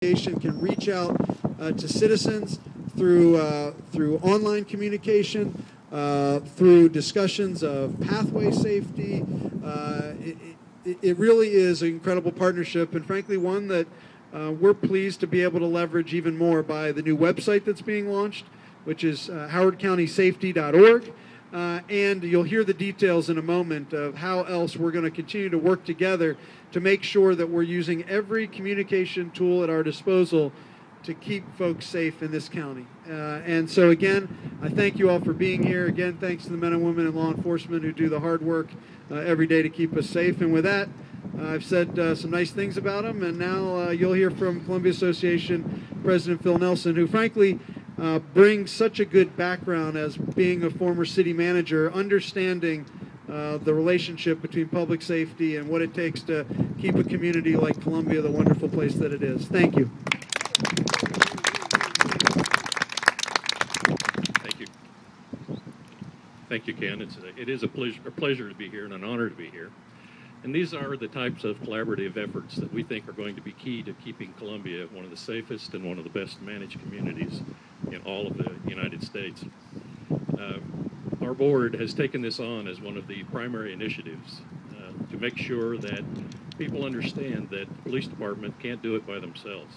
Association can reach out to citizens through online communication, through discussions of pathway safety. It really is an incredible partnership, and frankly one that we're pleased to be able to leverage even more by the new website that's being launched, which is howardcountysafety.org. And you'll hear the details in a moment of how else we're going to continue to work together to make sure that we're using every communication tool at our disposal to keep folks safe in this county. And so again, I thank you all for being here. Again, thanks to the men and women in law enforcement who do the hard work every day to keep us safe. And with that, I've said some nice things about them, and now you'll hear from Columbia Association President Phil Nelson, who frankly brings such a good background as being a former city manager, understanding the relationship between public safety and what it takes to keep a community like Columbia the wonderful place that it is. Thank you. Thank you. Thank you, Ken. It is a pleasure to be here and an honor to be here. And these are the types of collaborative efforts that we think are going to be key to keeping Columbia one of the safest and one of the best managed communities in all of the United States. Our board has taken this on as one of the primary initiatives to make sure that people understand that the police department can't do it by themselves.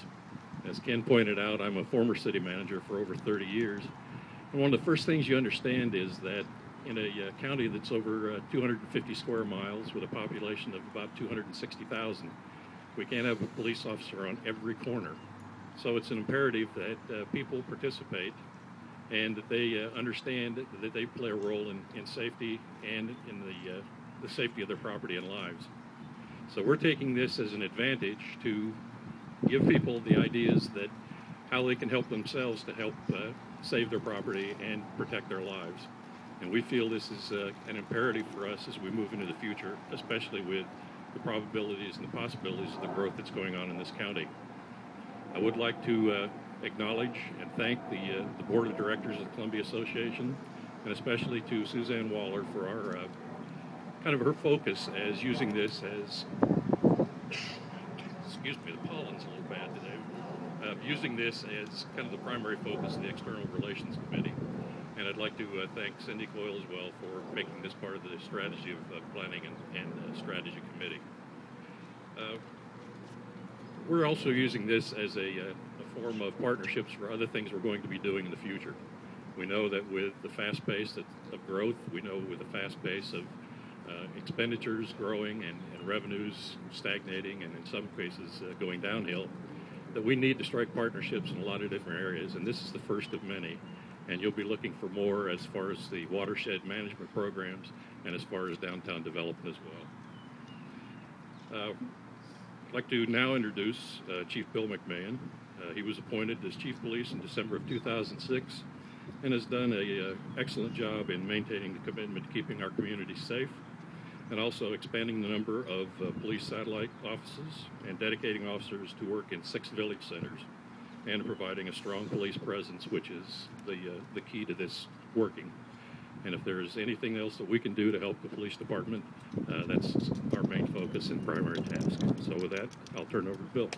As Ken pointed out, I'm a former city manager for over 30 years. And one of the first things you understand is that in a county that's over 250 square miles with a population of about 260,000, we can't have a police officer on every corner. So it's an imperative that people participate and that they understand that they play a role in safety and in the safety of their property and lives. So we're taking this as an advantage to give people the ideas that how they can help themselves to help save their property and protect their lives. And we feel this is an imperative for us as we move into the future, especially with the probabilities and the possibilities of the growth that's going on in this county. I would like to acknowledge and thank the Board of Directors of the Columbia Association, and especially to Suzanne Waller for our kind of her focus as using this as, excuse me, the pollen's a little bad today, using this as kind of the primary focus of the External Relations Committee. And I'd like to thank Cindy Coyle as well for making this part of the strategy of planning and strategy committee. We're also using this as a form of partnerships for other things we're going to be doing in the future. We know that with the fast pace of growth, we know with the fast pace of expenditures growing and revenues stagnating and in some cases going downhill, that we need to strike partnerships in a lot of different areas, and this is the first of many. And you'll be looking for more as far as the watershed management programs and as far as downtown development as well. I'd like to now introduce Chief Bill McMahon. He was appointed as Chief Police in December of 2006 and has done an excellent job in maintaining the commitment to keeping our community safe and also expanding the number of police satellite offices and dedicating officers to work in 6 village centers and providing a strong police presence, which is the key to this working. And if there's anything else that we can do to help the police department, that's our main focus and primary task. So with that, I'll turn it over to Bill.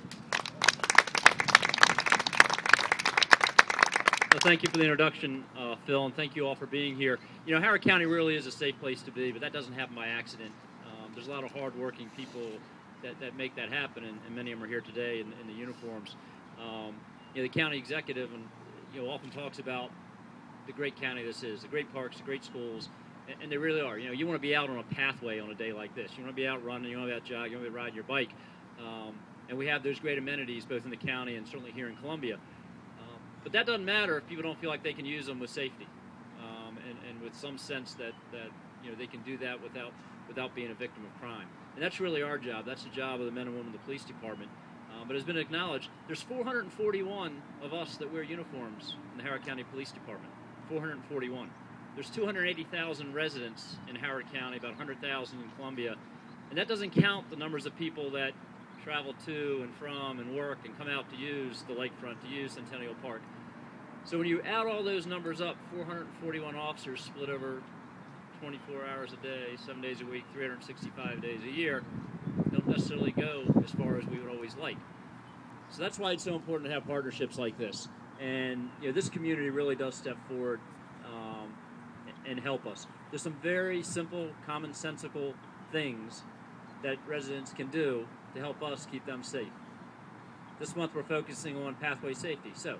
Well, thank you for the introduction, Phil, and thank you all for being here. You know, Howard County really is a safe place to be, but that doesn't happen by accident. There's a lot of hard-working people that make that happen, and many of them are here today in the uniforms. You know, the county executive often talks about the great county this is, the great parks, the great schools, and they really are. You know, you want to be out on a pathway on a day like this. You want to be out running, you want to be out jogging, you want to be riding your bike. And we have those great amenities both in the county and certainly here in Columbia. But that doesn't matter if people don't feel like they can use them with safety and with some sense that they can do that without being a victim of crime. And that's really our job. That's the job of the men and women of the police department. But it's been acknowledged, there's 441 of us that wear uniforms in the Howard County Police Department. 441. There's 280,000 residents in Howard County, about 100,000 in Columbia. And that doesn't count the numbers of people that travel to and from and work and come out to use the lakefront, to use Centennial Park. So when you add all those numbers up, 441 officers split over 24 hours a day, 7 days a week, 365 days a year, don't necessarily go as far as we would always like. So that's why it's so important to have partnerships like this. And this community really does step forward and help us. There's some very simple, commonsensical things that residents can do to help us keep them safe. This month we're focusing on pathway safety. So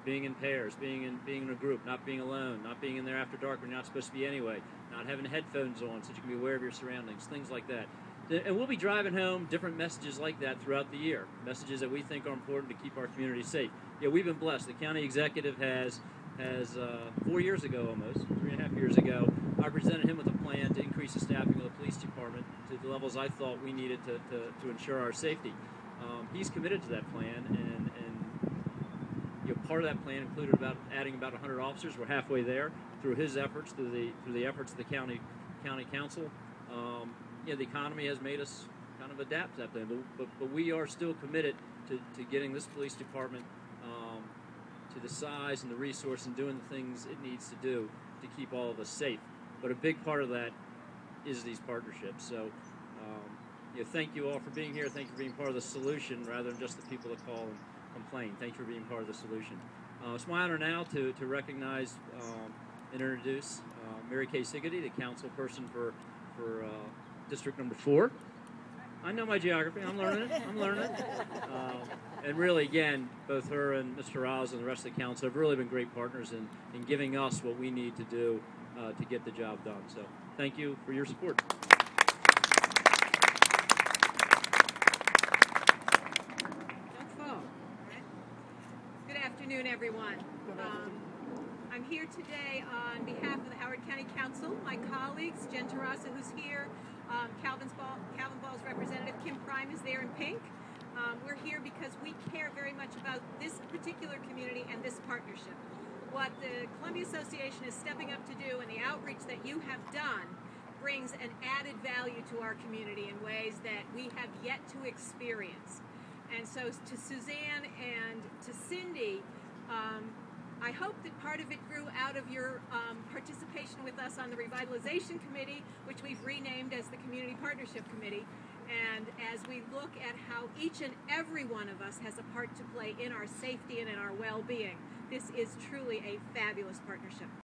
being in pairs, being in a group, not being alone, not being in there after dark when you're not supposed to be anyway, not having headphones on so you can be aware of your surroundings, things like that. And we'll be driving home different messages like that throughout the year, messages that we think are important to keep our community safe. We've been blessed. The county executive has 4 years ago almost, 3.5 years ago, I presented him with a plan to increase the staffing of the police department to the levels I thought we needed to ensure our safety. He's committed to that plan, and part of that plan included adding about 100 officers. We're halfway there through his efforts, through the efforts of the county council. The economy has made us kind of adapt to that plan, but we are still committed to getting this police department to the size and the resource and doing the things it needs to do to keep all of us safe. But a big part of that is these partnerships. So thank you all for being here. Thank you for being part of the solution rather than just the people that call and complain. Thank you for being part of the solution. It's my honor now to recognize and introduce Mary Kay Siggety, the council person for District Number 4. I know my geography. I'm learning it. And really, again, both her and Mr. Riles and the rest of the council have really been great partners in giving us what we need to do to get the job done. So thank you for your support. Good afternoon, everyone. I'm here today on behalf of the Howard County Council, my colleagues, Jen Terrassa, who's here, Calvin Ball's representative, Kim Prime, is there in pink. We're here because we care very much about this particular community and this partnership. What the Columbia Association is stepping up to do and the outreach that you have done brings an added value to our community in ways that we have yet to experience. And so to Suzanne and to Cindy, I hope that part of it grew out of your participation with us on the Revitalization Committee, which we've renamed as the Community Partnership Committee. And as we look at how each and every one of us has a part to play in our safety and in our well-being, this is truly a fabulous partnership.